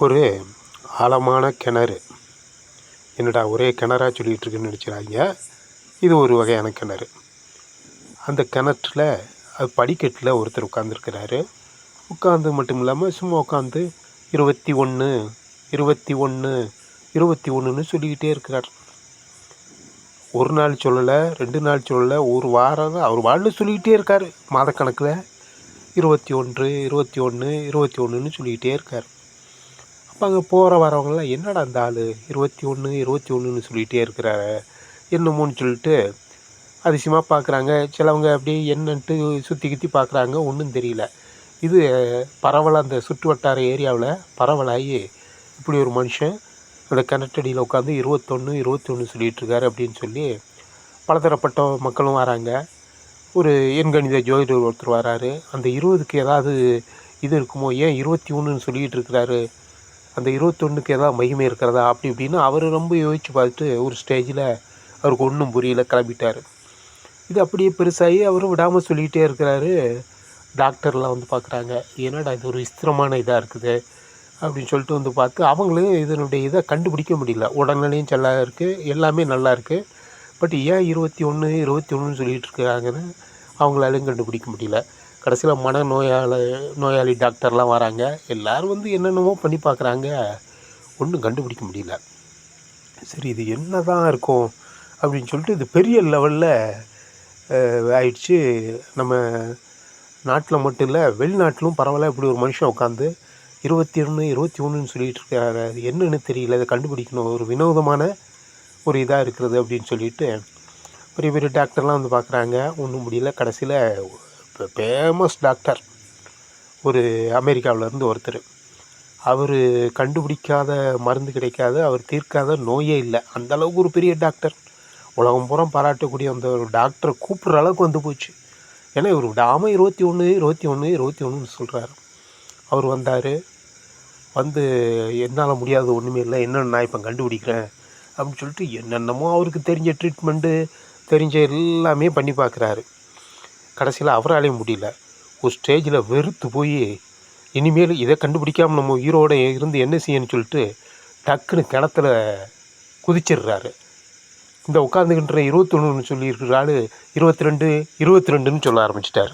ஒரு ஆழமான கிணறு. என்னடா ஒரே கிணறா சொல்லிகிட்டு இருக்குன்னு நினச்சிடாதீங்க. இது ஒரு வகையான கிணறு. அந்த கிணற்றில் அது படிக்கட்டில் ஒருத்தர் உட்காந்துருக்கிறாரு. உட்காந்து மட்டும் இல்லாமல் சும்மா உட்காந்து 21 21 21ன்னு சொல்லிக்கிட்டே இருக்கிறார். ஒரு நாள் சொல்லலை, 2 நாள் சொல்லலை, ஒரு வாரம் அவர் வாழ்ந்து சொல்லிக்கிட்டே இருக்கார். மாதக்கணக்கில் 21 21 21ன்னு சொல்லிக்கிட்டே இருக்கார். அப்போ அங்கே போகிற வரவங்களாம் என்னடா அந்த ஆள் 21 21ன்னு சொல்லிகிட்டே இருக்கிறாரு என்னமோன்னு சொல்லிட்டு அதிசயமாக பார்க்குறாங்க. சிலவங்க அப்படியே என்னன்ட்டு சுற்றி கிற்றி பார்க்குறாங்க, ஒன்றும் தெரியல. இது பரவலாக அந்த சுற்று வட்டார ஏரியாவில் பரவலாகி இப்படி ஒரு மனுஷன் அந்த கிணற்றடியில் உட்காந்து 21 21 சொல்லிகிட்டு இருக்காரு அப்படின்னு சொல்லி பலதரப்பட்ட மக்களும் வராங்க. ஒரு எண்கணித ஜோதிடர் ஒருத்தர் வராரு. அந்த 20க்கு ஏதாவது இது இருக்குமோ, ஏன் 21ன்னு சொல்லிகிட்டு இருக்கிறாரு, அந்த 21க்கு ஏதாவது மகிமை இருக்கிறதா அப்படி இப்படின்னு அவர் ரொம்ப யோசித்து பார்த்துட்டு ஒரு ஸ்டேஜில் அவருக்கு ஒன்றும் புரியல, கிளம்பிட்டார். இது அப்படியே பெருசாகி அவரும் விடாமல் சொல்லிகிட்டே இருக்கிறாரு. டாக்டர்லாம் வந்து பார்க்குறாங்க, என்னடா இது ஒரு விசித்திரமான இதாக இருக்குது அப்படின்னு சொல்லிட்டு வந்து பார்த்து அவங்களும் இதனுடைய இதை கண்டுபிடிக்க முடியல. உடல்நிலையும் நல்லா இருக்குது, எல்லாமே நல்லா இருக்குது. பட் ஏன் 21 21ன்னு சொல்லிகிட்டு இருக்கிறாங்கன்னு அவங்களாலையும் கண்டுபிடிக்க முடியல. கடைசியில் நோயாளி டாக்டர்லாம் வராங்க. எல்லோரும் வந்து என்னென்னமோ பண்ணி பார்க்குறாங்க, ஒன்றும் கண்டுபிடிக்க முடியல. சரி இது என்ன தான் இருக்கும் அப்படின்னு சொல்லிட்டு இது பெரிய லெவலில் ஆயிடுச்சு. நம்ம நாட்டில் மட்டும் இல்லை, வெளிநாட்டிலும் பரவாயில்ல இப்படி ஒரு மனுஷன் உட்காந்து 21 21ன்னு சொல்லிகிட்டு இருக்கிறாரு. அது என்னன்னு தெரியல, இதை கண்டுபிடிக்கணும், ஒரு வினோதமான ஒரு இதாக இருக்கிறது அப்படின்னு சொல்லிட்டு பெரிய பெரிய டாக்டர்லாம் வந்து பார்க்குறாங்க. ஒன்றும் முடியல. கடைசியில் இப்போ ஃபேமஸ் டாக்டர் ஒரு அமெரிக்காவிலேருந்து ஒருத்தர், அவர் கண்டுபிடிக்காத மருந்து கிடைக்காத, அவர் தீர்க்காத நோயே இல்லை. அந்தளவுக்கு ஒரு பெரிய டாக்டர், உலகம் பூரா பாராட்டக்கூடிய அந்த ஒரு டாக்டரை கூப்பிட்ற அளவுக்கு வந்து போச்சு. ஏன்னா இவர் விடாமல் 21 21 21ன்னு சொல்கிறாரு. அவர் வந்தார். வந்து என்னால் முடியாத ஒன்றுமே இல்லை, என்னென்னு நான் இப்போ கண்டுபிடிக்கிறேன் அப்படின்னு சொல்லிட்டு என்னென்னமோ அவருக்கு தெரிஞ்ச ட்ரீட்மெண்ட்டு தெரிஞ்ச எல்லாமே பண்ணி பார்க்குறாரு. கடைசியில் அவராலையும் முடியல. ஒரு ஸ்டேஜில் வெறுத்து போய் இனிமேல் இதை கண்டுபிடிக்காமல் நம்ம உயிரோடு இருந்து என்ன செய்யணும்னு சொல்லிட்டு டக்குன்னு கிணத்துல குதிச்சிடுறாரு. இந்த உட்காந்துக்கின்ற 21ன்னு சொல்லியிருக்கிற ஆள் 22 22ன்னு சொல்ல ஆரம்பிச்சிட்டார்.